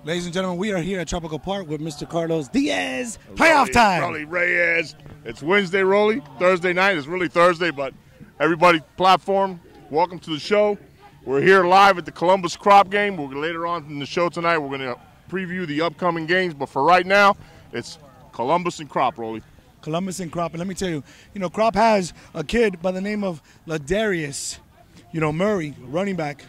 Ladies and gentlemen, we are here at Tropical Park with Mr. Carlos Diaz. Playoff time. Rolly Reyes. It's Wednesday, Rolly. Thursday night. It's really Thursday, but everybody platform, welcome to the show. We're here live at the Columbus Krop game. Later on in the show tonight, we're going to preview the upcoming games, but for right now, it's Columbus and Krop, Rolly. Columbus and Krop. And let me tell you, Krop has a kid by the name of Ladarius, Murray, running back,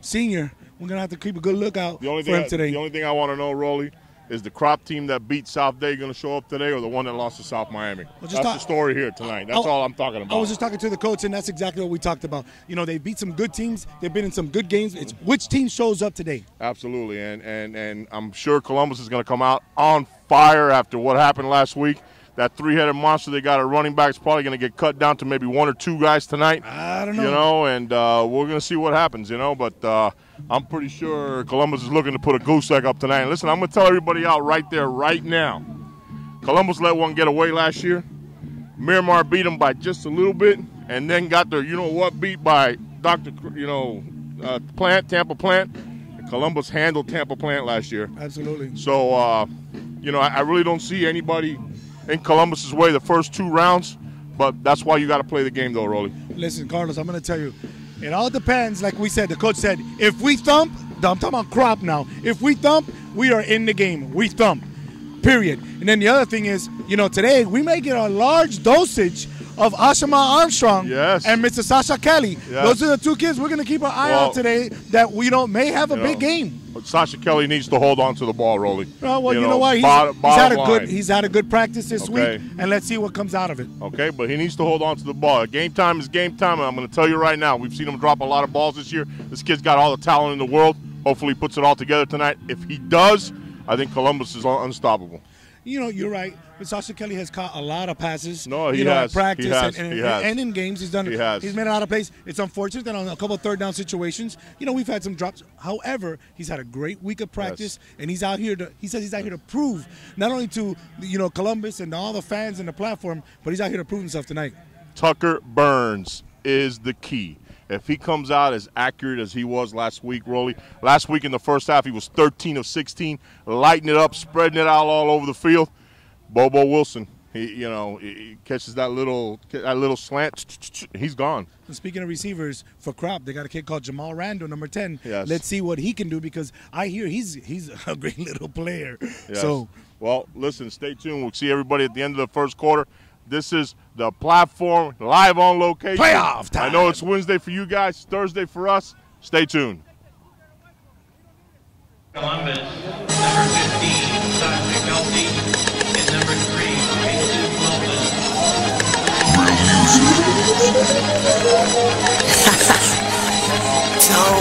senior. We're going to have to keep a good lookout for him today. The only thing I want to know, Rolly, is the Krop team that beat South Day going to show up today or the one that lost to South Miami? That's the story here tonight. That's all I'm talking about. I was just talking to the coach, and that's exactly what we talked about. They beat some good teams. They've been in some good games. It's which team shows up today. Absolutely, and I'm sure Columbus is going to come out on fire after what happened last week. That three-headed monster they got at running back is probably going to get cut down to maybe one or two guys tonight. I don't know. And we're going to see what happens, but I'm pretty sure Columbus is looking to put a goose egg up tonight. And listen, I'm going to tell everybody out right there, right now. Columbus let one get away last year. Miramar beat them by just a little bit, and then got their beat by Tampa Plant. And Columbus handled Tampa Plant last year. Absolutely. So, I really don't see anybody in Columbus's way the first two rounds, but that's why you got to play the game, though, Rolly. Listen, Carlos, I'm going to tell you, it all depends. Like we said, the coach said, if we thump, I'm talking about Krop now. If we thump, we are in the game. We thump, period. And then the other thing is, today we may get a large dosage of Ashima Armstrong and Mr. Sasha Kelly. Yes. Those are the two kids we're going to keep our eye out today that may have a big game. But Sasha Kelly needs to hold on to the ball, Rolly. Well, you know what? He's had a good practice this week, and let's see what comes out of it. Okay, but he needs to hold on to the ball. Game time is game time, and I'm going to tell you right now, we've seen him drop a lot of balls this year. This kid's got all the talent in the world. Hopefully he puts it all together tonight. If he does, I think Columbus is unstoppable. You're right. But Sasha Kelly has caught a lot of passes. No, he has. At practice he has. And in games. He's made a lot of plays. It's unfortunate that on a couple of third down situations, we've had some drops. However, he's had a great week of practice, and he's out here to prove not only to Columbus and all the fans and the platform, but he's out here to prove himself tonight. Tucker Burns is the key. If he comes out as accurate as he was last week, Rolly, last week in the first half he was 13 of 16, lighting it up, spreading it out all over the field. Bobo Wilson, he catches that little slant, he's gone. And speaking of receivers for Krop, they got a kid called Jamal Randall, number 10. Yes. Let's see what he can do because I hear he's a great little player. Yes. So, well, listen, stay tuned. We'll see everybody at the end of the first quarter. This is the platform live on location. Playoff time. I know it's Wednesday for you guys, Thursday for us. Stay tuned. Columbus, number 15, Todd McNulty, and number 3, Mason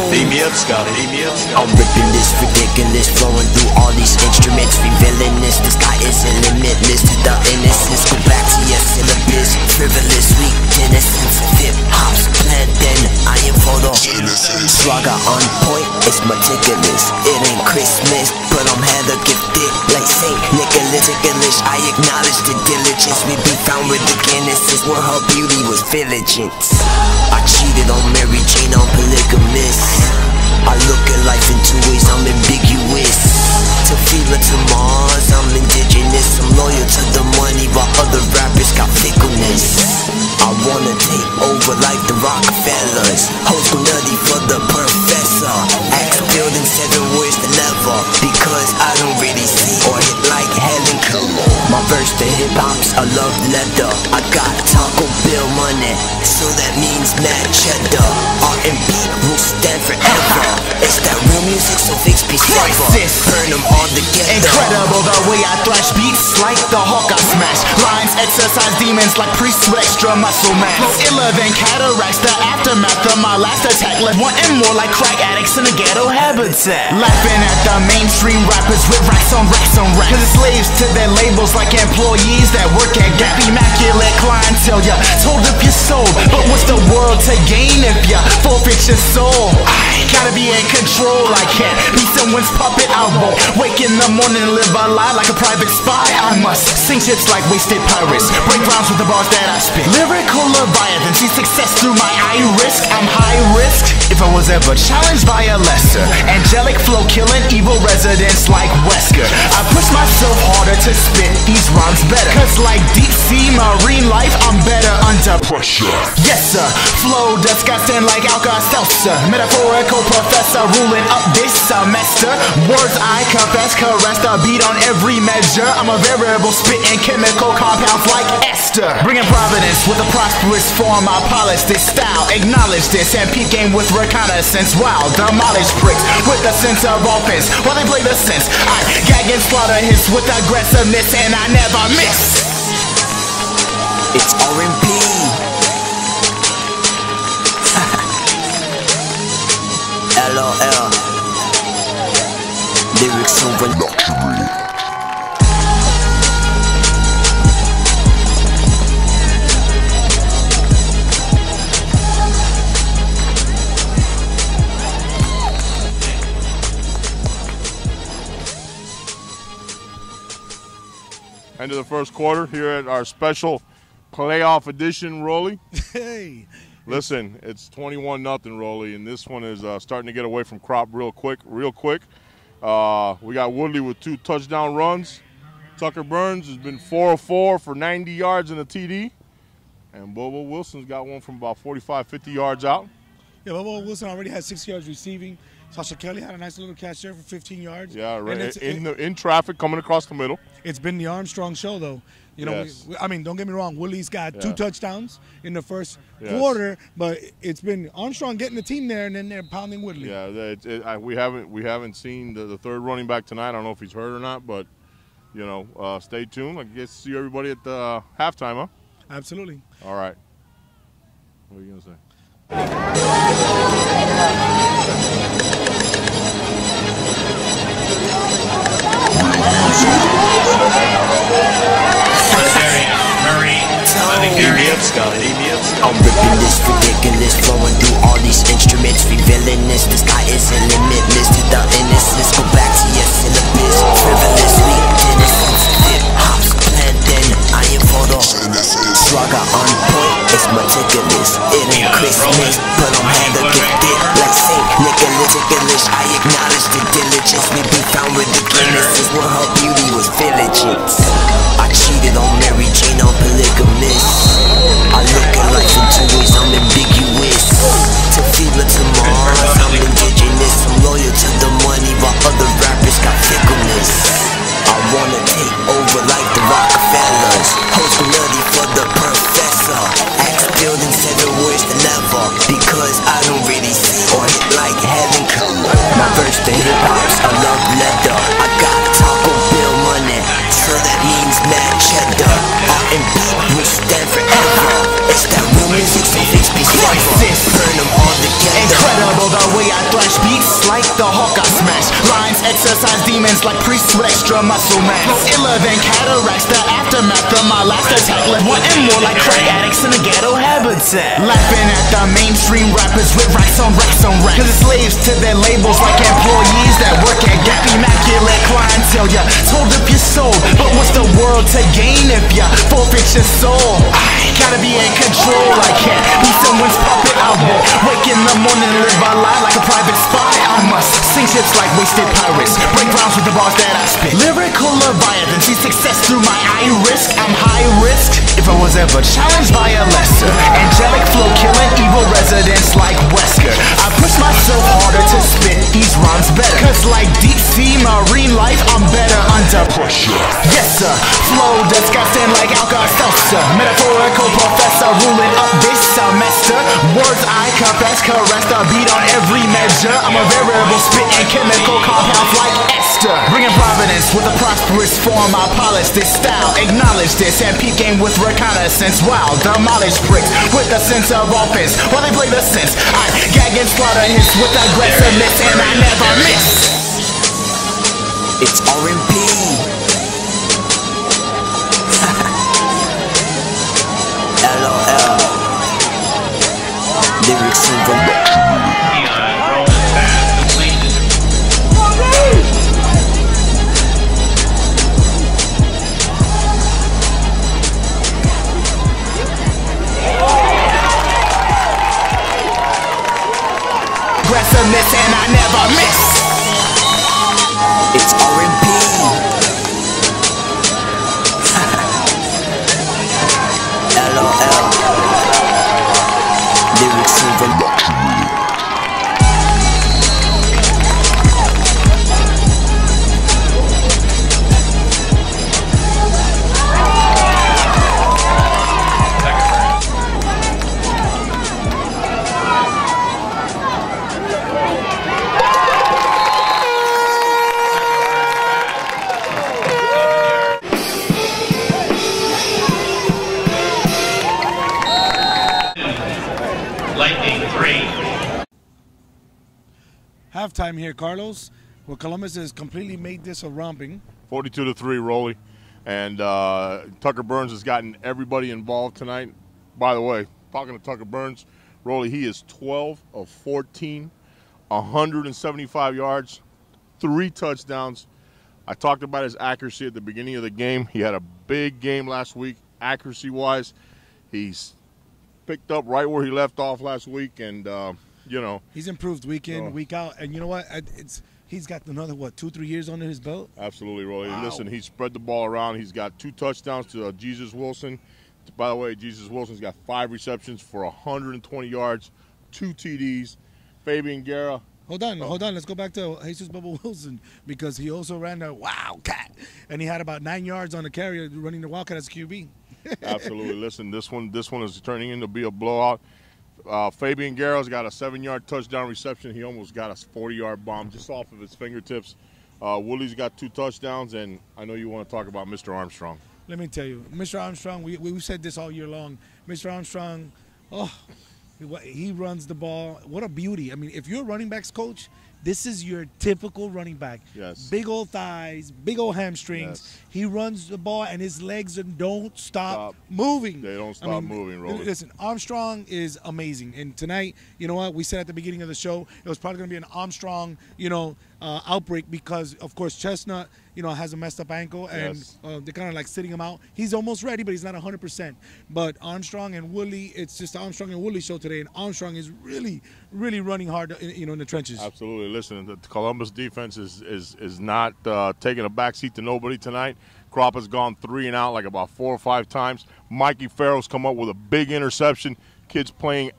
Beam me up, Scotty. Beam me up, Scotty. I'm ripping this ridiculous, flowing through all these instruments. We villainous, the sky isn't limitless. The innocence, go back to your syllabus. Frivolous, weak innocence of hip-hop's plant. Then I am photo. Swagger on point, it's meticulous. It ain't Christmas, but I'm hella gifted. Like Saint Nicholas, ticklish. I acknowledge the diligence. We be found with the Guinnesses, where her beauty was diligence. I cheated on Mary Jane, on polygamous. I look at life in two ways, I'm ambiguous. To Fila, to Mars, I'm indigenous. I'm loyal to the money while other rappers got fickleness. I wanna take over like the Rockefellers. Hoes go nutty for the professor. Axe building 7 words to level, because I don't really see or hit like Helen Keller. My verse to hip-hop's a love letter. I got Taco Bill money, so that means mad cheddar. R&B will stand forever. It's that real music so fix be crisis. Burn them all together. Incredible the way I thrash beats like the Hawk I smash. Lines exercise demons like priests with extra muscle mass. Flow iller than cataracts, the aftermath of my last attack. Left wanting more like crack addicts in a ghetto habitat. Laughing at the mainstream rappers with racks on racks on racks. Cause it's slaves to their labels like employees that work at Gap. Immaculate clientele, ya told if you're sold. But what's the world to gain if ya forfeit your soul? I gotta be in control, I can't be someone's puppet. I won't wake in the morning and live a lie like a private spy. I must sing ships like wasted pirates, break rhymes with the bars that I spit. Lyrical Leviathan, see success through my eye risk. I'm high risk if I was ever challenged by a lesser. Angelic flow killing evil residents like Wesker. I push myself harder to spit these rhymes better. Cause like deep sea marine life, I'm better under pressure. Yes sir, flow disgusting like Alka-Seltzer. Metaphorical professor ruling up this semester. Words I confess, caress the beat on every measure. I'm a variable spitting chemical compounds like Esther. Bringing providence with a prosperous form. I polish this style, acknowledge this, and peep game with reconnaissance. Wow, demolish bricks with a sense of offense while they play the sense. I gag and slaughter hits with aggressiveness, and I never miss. It's R&B. LOL. Lyrics over luxury. End of the first quarter here at our special playoff edition, Rolly. Hey. Listen, it's 21-0, Rolly, and this one is starting to get away from Krop real quick. We got Woodley with 2 touchdown runs. Tucker Burns has been 4-4 for 90 yards and a TD. And Bobo Wilson's got one from about 45, 50 yards out. Yeah, Bobo Wilson already had 6 yards receiving. Sasha Kelly had a nice little catch there for 15 yards. Yeah, right. In traffic coming across the middle. It's been the Armstrong show, though. You know, yes. I mean, don't get me wrong. Woodley's got 2 touchdowns in the first Yes. quarter, but it's been Armstrong getting the team there, and then they're pounding Woodley. Yeah, we haven't seen the third running back tonight. I don't know if he's hurt or not, but you know, stay tuned. I guess see everybody at the halftime, huh? Absolutely. All right. What are you gonna say? I'm ripping this ridiculous, flowing through all these instruments, revealing this. The sky isn't limitless to the innocence. Go back to your syllabus. Frivolously innocence, hip hop's planting. I am photo. Swagger on point, it's meticulous. It ain't Christmas, but I'm hella gifted. Like Saint Nicholas, ticklish. I acknowledge the diligence. We be found with the Guinnesses when her beauty was villagers. I cheated on Mary Jane, I'm polygamous. I look at life in 2 ways, I'm ambiguous. To Fila to Mars, I'm indigenous. I'm loyal to the money while other rappers got fickleness. I wanna take over like the Rockefellers. Host bloody for the professor. Axe building 7 words to never. Because I don't really see or hit like heaven color. My verse to hip hop's a love letter. I got Taco Bill money, so that means mad cheddar. R&B will stand forever. It's that real music, so fix be crisis. Burn them all together. Incredible the way I thrash beats like the Hawk I smash. Lines exercise demons like priests with extra muscle mass. Flow iller than cataracts, the aftermath of my last attack. Left wanting more like crack addicts in a ghetto habitat. Laughing at the mainstream rappers with racks on racks on racks. Cause it's slaves to their labels like employees that work at Gap. Immaculate clientele, ya told if you're sold. But what's the world to gain if ya forfeit your soul? I gotta be in control, I can't be someone's puppet. I won't wake in the morning and live a lie like a private spy. I must sing ships like wasted pirates, break rhymes with the bars that I spit. Lyrical Leviathan, see success through my eye risk. I'm high risk if I was ever challenged by a lesser. Angelic flow killing evil residents like Wesker. I push myself harder to spit these rhymes better. Cause like deep sea marine life, I'm better under under pressure. Yes sir, flow disgusting like Alka-Seltzer. Metaphorical professor ruling up this semester. Words I confess, caress the beat on every measure. I'm a variable spitting chemical compounds like Esther. Bringing providence with a prosperous form, I polish this style. Acknowledge this and peep game with reconnaissance. Wow, demolish bricks with a sense of offense. While they play the sense, I gag and slaughter hits with aggressiveness and I never miss. It's R&B. LOL. Lyrics in the aggressiveness and I never miss. It's R&B. LOL. Lyrics in the luxury. Lightning 3. Halftime here, Carlos. Well, Columbus has completely made this a romping. 42-3, Rolly. And Tucker Burns has gotten everybody involved tonight. By the way, talking to Tucker Burns, Rolly, he is 12 of 14, 175 yards, 3 touchdowns. I talked about his accuracy at the beginning of the game. He had a big game last week, accuracy-wise. He's picked up right where he left off last week, and, you know. He's improved week in, week out. And you know what? He's got another, 2-3 years under his belt? Absolutely, Rolly. Wow. Listen, he spread the ball around. He's got 2 touchdowns to Jesus Wilson. By the way, Jesus Wilson's got 5 receptions for 120 yards, 2 TDs. Fabian Guerra. Hold on. Let's go back to Jesus Bubba Wilson, because he also ran a wildcat, and he had about 9 yards on the carry running the wildcat as QB. Absolutely. Listen, this one is turning into be a blowout. Fabian Guerra's got a 7-yard touchdown reception. He almost got a 40-yard bomb just off of his fingertips. Woolie's got 2 touchdowns, and I know you want to talk about Mr. Armstrong. Let me tell you, Mr. Armstrong, we've said this all year long. Mr. Armstrong, he runs the ball. What a beauty. I mean, if you're a running backs coach, this is your typical running back. Yes. Big old thighs, big old hamstrings. Yes. He runs the ball, and his legs don't stop moving. They don't stop moving, Rolly. Listen, Armstrong is amazing. And tonight, you know what? We said at the beginning of the show, it was probably going to be an Armstrong, outbreak because, of course, Chestnut, has a messed up ankle, and Yes. they're kind of like sitting him out. He's almost ready, but he's not 100%. But Armstrong and Woolley, it's just the Armstrong and Woolley show today, and Armstrong is really, really running hard, in the trenches. Absolutely. Listen, the Columbus defense is not taking a backseat to nobody tonight. Krop has gone 3 and out like about 4 or 5 times. Mikey Farrell's come up with a big interception. Kids playing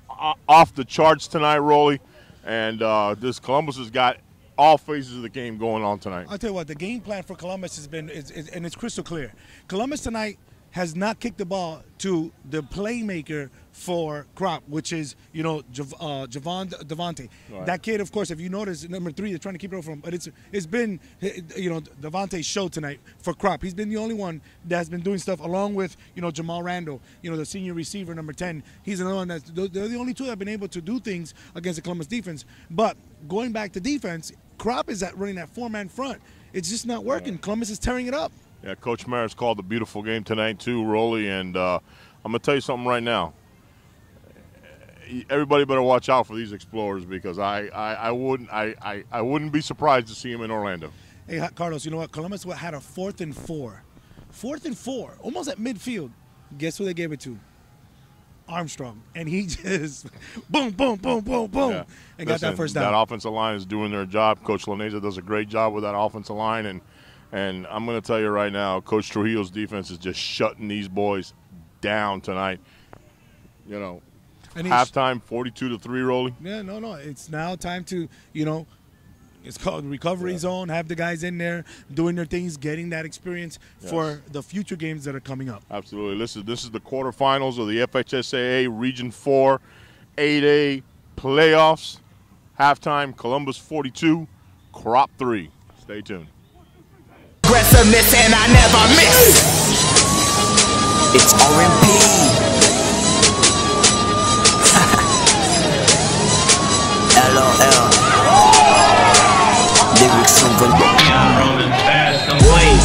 off the charts tonight, Rolly. And this Columbus has got all phases of the game going on tonight. I'll tell you what, the game plan for Columbus has been, and it's crystal clear. Columbus tonight has not kicked the ball to the playmaker for Krop, which is, Devontae. Right. That kid, of course, if you notice, number 3, they're trying to keep it over from him. But it's been, Devontae's show tonight for Krop. He's been the only one that's been doing stuff along with, Jamal Randall, the senior receiver, number 10. He's another one they're the only 2 that have been able to do things against the Columbus defense. But going back to defense, Krop is running that 4-man front. It's just not working. Right. Columbus is tearing it up. Yeah, Coach Maris called a beautiful game tonight too, Rolly, and I'm going to tell you something right now. Everybody better watch out for these Explorers, because I wouldn't be surprised to see them in Orlando. Hey, Carlos, you know what? Columbus had a 4th and 4. 4th and 4, almost at midfield. Guess who they gave it to? Armstrong, and he just boom, boom, boom, boom, boom, Yeah. and got that first down. That offensive line is doing their job. Coach Laneza does a great job with that offensive line, and I'm going to tell you right now, Coach Trujillo's defense is just shutting these boys down tonight. And halftime 42-3, Rolly. Yeah, no, it's now time to It's called recovery zone. Have the guys in there doing their things, getting that experience for the future games that are coming up. Absolutely. This is the quarterfinals of the FHSAA Region 4 8A playoffs. Halftime, Columbus 42, Krop 3. Stay tuned. Aggressiveness and I never miss. It's R&B. LOL. Lyrics over. Keon Roman's pass complete.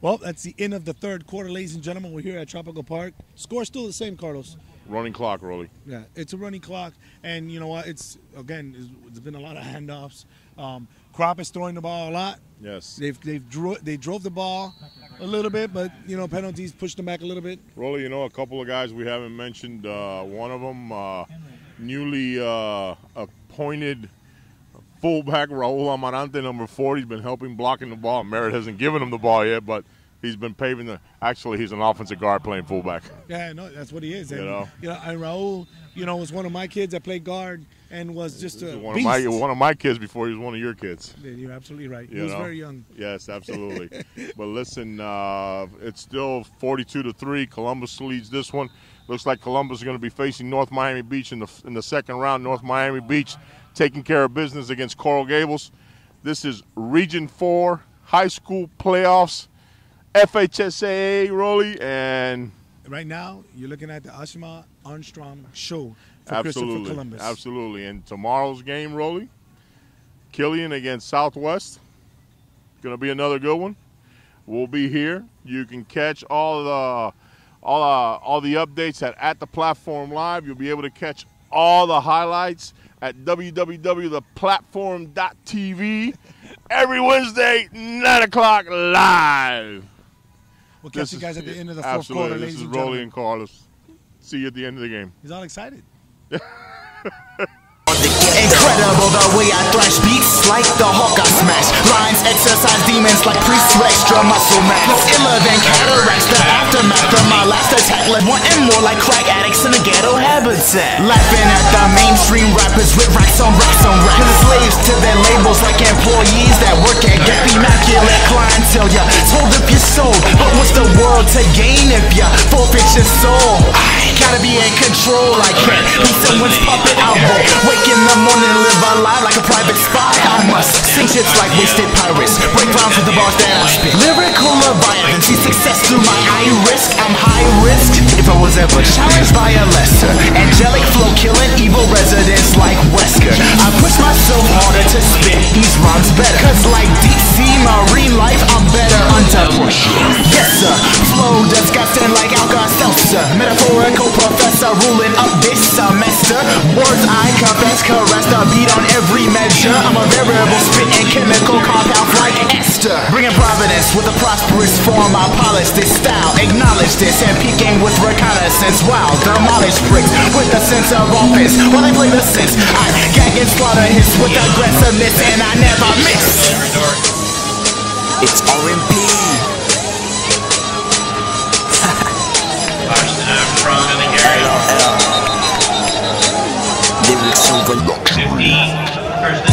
Well, that's the end of the third quarter, ladies and gentlemen. We're here at Tropical Park. Score's still the same, Carlos. Running clock, Rolly. Yeah, it's a running clock, and you know what? It's been a lot of handoffs. Krop is throwing the ball a lot. Yes. They drove the ball a little bit, but you know, penalties pushed them back a little bit. Rolly, you know, a couple of guys we haven't mentioned. One of them, newly appointed fullback Raul Amarante, number 4. He's been helping blocking the ball. Merritt hasn't given him the ball yet, but he's been paving the. Actually, he's an offensive guard playing fullback. Yeah, no, that's what he is. And, you know, and Raul, you know, was one of my kids that played guard and was just a one beast. one of my kids before he was one of your kids. You're absolutely right. He You was know? very young. Yes, absolutely. But listen, it's still 42-3. Columbus leads this one. Looks like Columbus is going to be facing North Miami Beach in the second round. North Miami Beach taking care of business against Coral Gables. This is Region 4 high school playoffs, FHSAA, Rolly, and right now you're looking at the Ashima Armstrong show for absolutely, Christopher Columbus. Absolutely. And tomorrow's game, Rolly, Killian against Southwest. Going to be another good one. We'll be here. You can catch all the updates at the platform live. You'll be able to catch all the highlights at www.theplatform.tv every Wednesday, 9 o'clock live. We'll catch you guys at the end of the fourth quarter, ladies and gentlemen. This is Rolly and Carlos. See you at the end of the game. He's all excited. Incredible the way I thrash beats like the Hawk I smash. Lines exercise demons like priests with extra muscle mass. No iller than cataracts, the aftermath of my last attack left wanting more like crack addicts in a ghetto habitat. Laughing at the mainstream rappers with racks on racks on racks. Cause slaves to their labels like employees that work at get immaculate clientele. Ya told if you sold, but what's the world to gain if ya forfeit your soul? I gotta be in control, I can't be someone's puppet. I won't wake in the morning and live a life like a private spy. I must sing shits like wasted pirates, break rhymes with the bars that I spit. Lyrical Leviathan, see success through my high risk. I'm high risk if I was ever challenged by a lesser. Angelic flow killing evil residents like Wesker. I push myself harder to spit these rhymes better. Cause like deep sea marine life, I'm better under pressure. Yes sir, flow disgusting like Alka-Seltzer. Metaphorical professor ruling up this semester. Words I confess, caress the beat on every measure. I'm a variable spitting chemical compound like Esther. Bringing providence with a prosperous form. I polish this style, acknowledge this, and peeking with reconnaissance. Wow, demolish bricks with a sense of office. While I play the sense, I gag and slaughter hits with aggressiveness, and I never miss. It's R&B. Washington Armstrong in the carry. Lyrics over. 15, first and 10.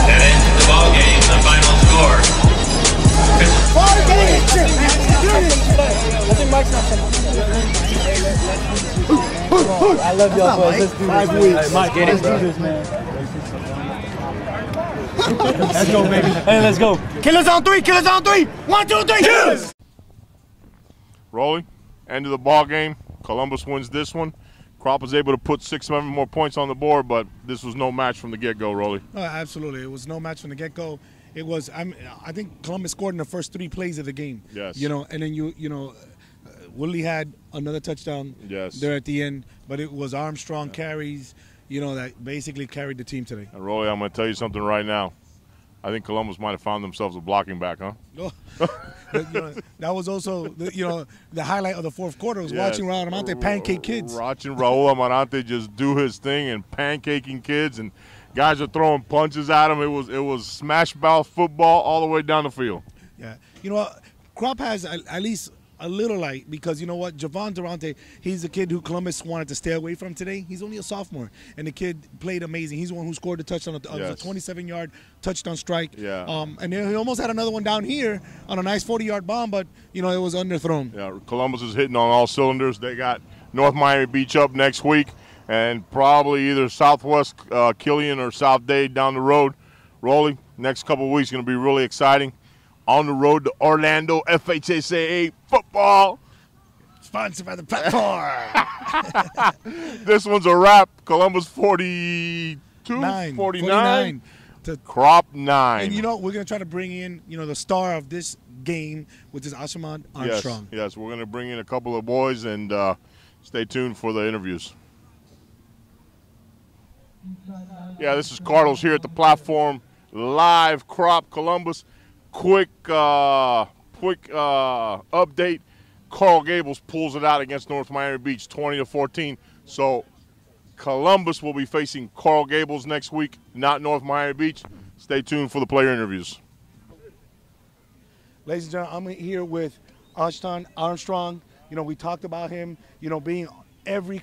That ends the ball game. The final score. I love y'all boys. Let's do this. 5 weeks. Mike, let's do this, man. Let's go, baby. Hey, let's go. Killers on 3, killers on 3. 1, 2, 3. Killers! Rolling, end of the ball game. Columbus wins this one. Krop was able to put 6-7 more points on the board, but this was no match from the get-go, Rolly. Oh, absolutely. It was no match from the get-go. It was, I think Columbus scored in the first 3 plays of the game. Yes. You know, and then Willie had another touchdown there at the end, but it was Armstrong carries, you know, that basically carried the team today. And Rolly, I'm going to tell you something right now. I think Columbus might have found themselves a blocking back, huh? Oh, that was also the highlight of the fourth quarter was watching Raul Amarante pancake kids. Watching Raul Amarante just do his thing and pancaking kids, and guys are throwing punches at him. It was smash mouth football all the way down the field. Yeah, you know what? Krop has at least a little light because you know what? Javon Durante, he's the kid who Columbus wanted to stay away from today. He's only a sophomore, and the kid played amazing. He's the one who scored the touchdown. It was a 27-yard touchdown strike. Yeah. And he almost had another one down here on a nice 40-yard bomb, but it was underthrown. Yeah, Columbus is hitting on all cylinders. They got North Miami Beach up next week, and probably either Southwest Killian or South Dade down the road. Rolly, next couple of weeks going to be really exciting. On the road to Orlando, FHSAA football. Sponsored by the platform. This one's a wrap. Columbus 42, 49. To Krop 9. And we're going to try to bring in, the star of this game, which is Ashaman Armstrong. Yes, we're going to bring in a couple of boys, and stay tuned for the interviews. Yeah, this is Carlos here at the platform, live, Krop, Columbus. Quick update. Coral Gables pulls it out against North Miami Beach, 20-14. So Columbus will be facing Coral Gables next week, not North Miami Beach. Stay tuned for the player interviews. Ladies and gentlemen, I'm here with Ashaman Armstrong. We talked about him, being every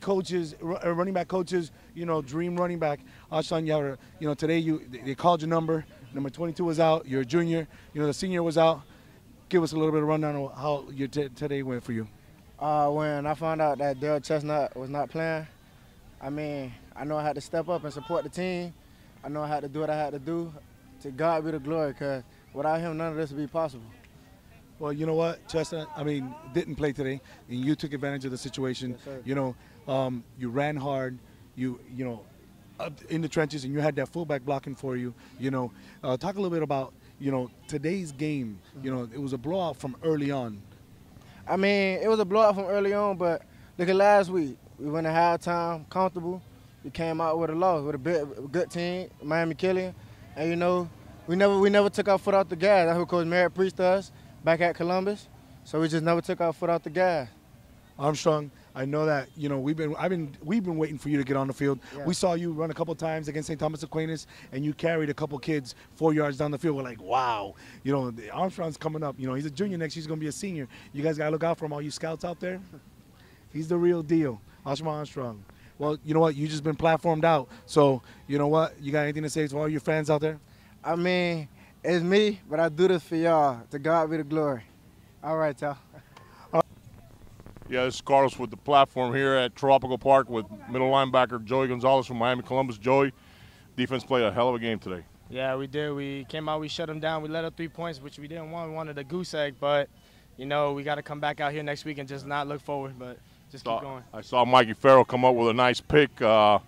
running back coach's, dream running back. Ashaman, today they called your number. Number 22 was out. You're a junior. The senior was out. Give us a little bit of rundown on how your today went for you. When I found out that Daryl Chestnut was not playing, I know I had to step up and support the team. I know I had to do what I had to do. To God be the glory, because without him, none of this would be possible. Well, you know what, Chestnut, didn't play today, and you took advantage of the situation. Yes, you ran hard. Up in the trenches, and you had that fullback blocking for you. Talk a little bit about today's game. It was a blowout from early on. It was a blowout from early on, but look at last week. We went at halftime comfortable. We came out with a loss with a good team, Miami Killian, and we never took our foot off the gas. That's what Coach Merritt preached to us back at Columbus. So we just never took our foot off the gas. Armstrong, I know that we've been waiting for you to get on the field. Yeah. We saw you run a couple times against St. Thomas Aquinas, and you carried a couple kids 4 yards down the field. We're like, wow, Armstrong's coming up. He's a junior next year. He's gonna be a senior. You guys gotta look out for him, all you scouts out there. He's the real deal, Ashaman Armstrong. Well, you know what? You just been platformed out. So you know what? You got anything to say to all your fans out there? It's me, but I do this for y'all. To God be the glory. All right, y'all. Yeah, this is Carlos with the platform here at Tropical Park with middle linebacker Joey Gonzalez from Miami Columbus. Joey, defense played a hell of a game today. Yeah, we did. We came out, we shut them down. We let up 3 points, which we didn't want. We wanted a goose egg, but, we got to come back out here next week and just not look forward, but just keep going. I saw Mikey Farrell come up with a nice pick. You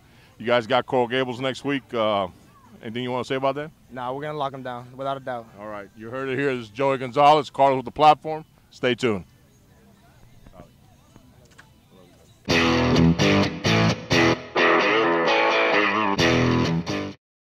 guys got Coral Gables next week. Anything you want to say about that? Nah, we're going to lock them down, without a doubt. All right. You heard it here. This is Joey Gonzalez, Carlos with the platform. Stay tuned.